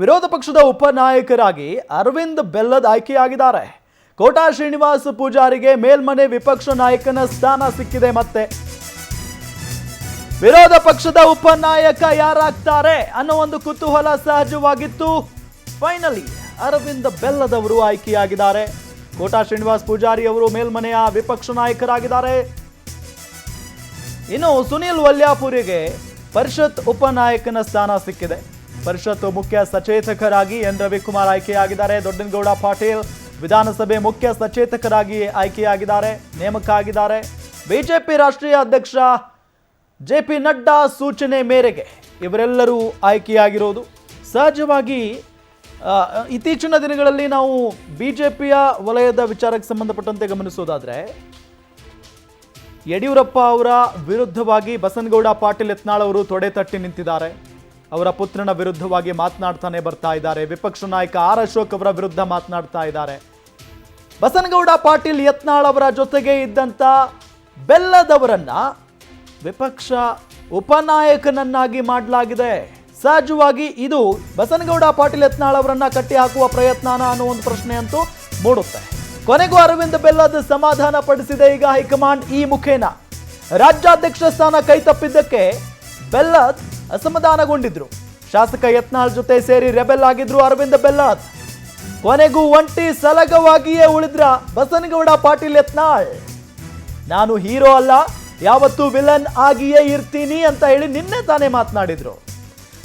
ವಿರೋಧ ಪಕ್ಷದ ಉಪನಾಯಕರಾಗಿ ಅರವಿಂದ್ ಬೆಲ್ಲದ್ ಆಯ್ಕೆಯಾಗಿದ್ದಾರೆ. ಕೋಟಾ ಶ್ರೀನಿವಾಸ್ ಪೂಜಾರಿಗೆ ಮೇಲ್ಮನೆ ವಿಪಕ್ಷ ನಾಯಕನ ಸ್ಥಾನ ಸಿಕ್ಕಿದೆ. ಮತ್ತೆ ವಿರೋಧ ಪಕ್ಷದ ಉಪನಾಯಕ ಯಾರಾಗ್ತಾರೆ ಅನ್ನೋ ಒಂದು ಕುತೂಹಲ ಸಹಜವಾಗಿತ್ತು. ಫೈನಲಿ ಅರವಿಂದ್ ಬೆಲ್ಲದ್ ಅವರು ಆಯ್ಕೆಯಾಗಿದ್ದಾರೆ. ಕೋಟಾ ಶ್ರೀನಿವಾಸ್ ಪೂಜಾರಿ ಅವರು ಮೇಲ್ಮನೆಯ ವಿಪಕ್ಷ ನಾಯಕರಾಗಿದ್ದಾರೆ. ಇನ್ನು ಸುನಿಲ್ ವಲ್ಯಾಪುರಿಗೆ ಪರಿಷತ್ ಉಪನಾಯಕನ ಸ್ಥಾನ ಸಿಕ್ಕಿದೆ. ಪರಿಷತ್ ಮುಖ್ಯ ಸಚೇತಕರಾಗಿ ಎನ್ ರವಿಕುಮಾರ್ ಆಯ್ಕೆಯಾಗಿದ್ದಾರೆ. ದೊಡ್ಡನಗೌಡ ಪಾಟೀಲ್ ವಿಧಾನಸಭೆ ಮುಖ್ಯ ಸಚೇತಕರಾಗಿ ಆಯ್ಕೆಯಾಗಿದ್ದಾರೆ, ನೇಮಕ ಆಗಿದ್ದಾರೆ. ಬಿಜೆಪಿ ರಾಷ್ಟ್ರೀಯ ಅಧ್ಯಕ್ಷ ಜೆ.ಪಿ. ನಡ್ಡಾ ಸೂಚನೆ ಮೇರೆಗೆ ಇವರೆಲ್ಲರೂ ಆಯ್ಕೆಯಾಗಿರೋದು. ಸಹಜವಾಗಿ ಇತ್ತೀಚಿನ ದಿನಗಳಲ್ಲಿ ನಾವು ಬಿಜೆಪಿಯ ವಲಯದ ವಿಚಾರಕ್ಕೆ ಸಂಬಂಧಪಟ್ಟಂತೆ ಗಮನಿಸೋದಾದ್ರೆ, ಯಡಿಯೂರಪ್ಪ ಅವರ ವಿರುದ್ಧವಾಗಿ ಬಸನಗೌಡ ಪಾಟೀಲ್ ಯತ್ನಾಳ್ ಅವರು ತೊಡೆ ತಟ್ಟಿ ನಿಂತಿದ್ದಾರೆ. ಅವರ ಪುತ್ರನ ವಿರುದ್ಧವಾಗಿ ಮಾತನಾಡ್ತಾನೆ ಬರ್ತಾ ಇದ್ದಾರೆ. ವಿಪಕ್ಷ ನಾಯಕ ಆರ್ ಅಶೋಕ್ ಅವರ ವಿರುದ್ಧ ಮಾತನಾಡ್ತಾ ಇದ್ದಾರೆ. ಬಸನಗೌಡ ಪಾಟೀಲ್ ಯತ್ನಾಳ್ ಅವರ ಜೊತೆಗೆ ಇದ್ದಂತ ಬೆಲ್ಲದವರನ್ನ ವಿಪಕ್ಷ ಉಪನಾಯಕನನ್ನಾಗಿ ಮಾಡಲಾಗಿದೆ. ಸಹಜವಾಗಿ ಇದು ಬಸನಗೌಡ ಪಾಟೀಲ್ ಯತ್ನಾಳ್ ಅವರನ್ನ ಕಟ್ಟಿ ಹಾಕುವ ಪ್ರಯತ್ನನ ಅನ್ನೋ ಒಂದು ಪ್ರಶ್ನೆ ಅಂತೂ ಮೂಡುತ್ತೆ. ಕೊನೆಗೂ ಅರವಿಂದ್ ಬೆಲ್ಲದ್ ಸಮಾಧಾನ ಪಡಿಸಿದೆ ಈಗ ಹೈಕಮಾಂಡ್ ಈ ಮುಖೇನ. ರಾಜ್ಯಾಧ್ಯಕ್ಷ ಸ್ಥಾನ ಕೈ ತಪ್ಪಿದ್ದಕ್ಕೆ ಬೆಲ್ಲದ್ ಅಸಮಾಧಾನಗೊಂಡಿದ್ರು. ಶಾಸಕ ಯತ್ನಾಳ್ ಜೊತೆ ಸೇರಿ ರೆಬೆಲ್ ಆಗಿದ್ರು ಅರವಿಂದ್ ಬೆಲ್ಲದ್. ಕೊನೆಗೂ ಒಂಟಿ ಸಲಗವಾಗಿಯೇ ಉಳಿದ್ರ ಬಸನಗೌಡ ಪಾಟೀಲ್ ಯತ್ನಾಳ್. ನಾನು ಹೀರೋ ಅಲ್ಲ, ಯಾವತ್ತೂ ವಿಲನ್ ಆಗಿಯೇ ಇರ್ತೀನಿ ಅಂತ ಹೇಳಿ ನಿನ್ನೆ ತಾನೇ ಮಾತನಾಡಿದ್ರು.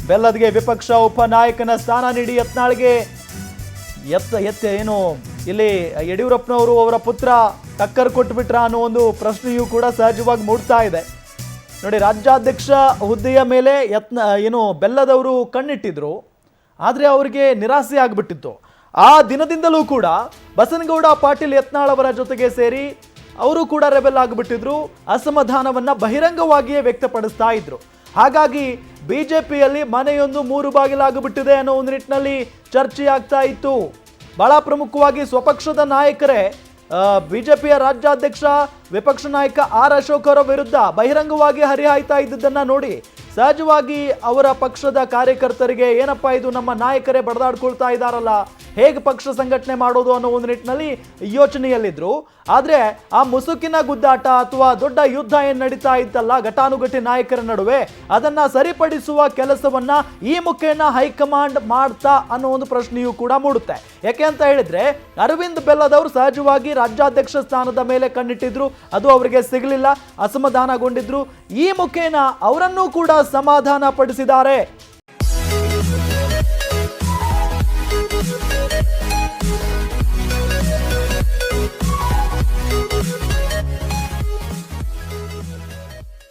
ಬೆಲ್ಲದ್ಗೆ ವಿಪಕ್ಷ ಉಪನಾಯಕನ ಸ್ಥಾನ ನೀಡಿ ಯತ್ನಾಳ್ಗೆ ಏನು ಇಲ್ಲಿ ಯಡಿಯೂರಪ್ಪನವರು ಅವರ ಪುತ್ರ ಟಕ್ಕರ್ ಕೊಟ್ಬಿಟ್ರ ಅನ್ನೋ ಒಂದು ಪ್ರಶ್ನೆಯೂ ಕೂಡ ಸಹಜವಾಗಿ ಮೂಡ್ತಾ ಇದೆ. ನೋಡಿ, ರಾಜ್ಯಾಧ್ಯಕ್ಷ ಹುದ್ದೆಯ ಮೇಲೆ ಬೆಲ್ಲದವರು ಕಣ್ಣಿಟ್ಟಿದ್ರು, ಆದರೆ ಅವರಿಗೆ ನಿರಾಸೆ ಆಗಿಬಿಟ್ಟಿತ್ತು. ಆ ದಿನದಿಂದಲೂ ಕೂಡ ಬಸನಗೌಡ ಪಾಟೀಲ್ ಯತ್ನಾಳ್ ಅವರ ಜೊತೆಗೆ ಸೇರಿ ಅವರು ಕೂಡ ರೆಬೆಲ್ ಆಗಿಬಿಟ್ಟಿದ್ರು. ಅಸಮಾಧಾನವನ್ನ ಬಹಿರಂಗವಾಗಿಯೇ ವ್ಯಕ್ತಪಡಿಸ್ತಾ ಇದ್ರು. ಹಾಗಾಗಿ ಬಿಜೆಪಿಯಲ್ಲಿ ಮನೆಯೊಂದು ಮೂರು ಬಾಗಿಲಾಗಿಬಿಟ್ಟಿದೆ ಅನ್ನೋ ಒಂದು ನಿಟ್ಟಿನಲ್ಲಿ ಚರ್ಚೆ ಆಗ್ತಾ ಇತ್ತು. ಬಹಳ ಪ್ರಮುಖವಾಗಿ ಸ್ವಪಕ್ಷದ ನಾಯಕರೇ ಬಿಜೆಪಿಯ ರಾಜ್ಯಾಧ್ಯಕ್ಷ ವಿಪಕ್ಷ ನಾಯಕ ಆರ್ ಅಶೋಕ್ ಅವರ ವಿರುದ್ಧ ಬಹಿರಂಗವಾಗಿ ಹರಿಹಾಯ್ತಾ ಇದ್ದದನ್ನ ನೋಡಿ ಸಹಜವಾಗಿ ಅವರ ಪಕ್ಷದ ಕಾರ್ಯಕರ್ತರಿಗೆ ಏನಪ್ಪಾ ಇದು, ನಮ್ಮ ನಾಯಕರೇ ಬಡದಾಡ್ಕೊಳ್ತಾ ಇದ್ದಾರಲ್ಲ, ಹೇಗೆ ಪಕ್ಷ ಸಂಘಟನೆ ಮಾಡೋದು ಅನ್ನೋ ಒಂದು ನಿಟ್ಟಿನಲ್ಲಿ ಯೋಚನೆಯಲ್ಲಿದ್ರು. ಆದರೆ ಆ ಮುಸುಕಿನ ಗುದ್ದಾಟ ಅಥವಾ ದೊಡ್ಡ ಯುದ್ಧ ಏನು ನಡೀತಾ ಇತ್ತಲ್ಲ ಘಟಾನುಘಟಿ ನಾಯಕರ ನಡುವೆ, ಅದನ್ನ ಸರಿಪಡಿಸುವ ಕೆಲಸವನ್ನ ಈ ಮುಖೇನ ಹೈಕಮಾಂಡ್ ಮಾಡ್ತಾ ಅನ್ನೋ ಒಂದು ಪ್ರಶ್ನೆಯೂ ಕೂಡ ಮೂಡುತ್ತೆ. ಯಾಕೆ ಅಂತ ಹೇಳಿದ್ರೆ, ಅರವಿಂದ್ ಬೆಲ್ಲದ್ ಅವರು ಸಹಜವಾಗಿ ರಾಜ್ಯಾಧ್ಯಕ್ಷ ಸ್ಥಾನದ ಮೇಲೆ ಕಣ್ಣಿಟ್ಟಿದ್ರು, ಅದು ಅವರಿಗೆ ಸಿಗಲಿಲ್ಲ, ಅಸಮಾಧಾನಗೊಂಡಿದ್ರು. ಈ ಮುಖೇನ ಅವರನ್ನೂ ಕೂಡ ಸಮಾಧಾನ ಪಡಿಸಿದ್ದಾರೆ.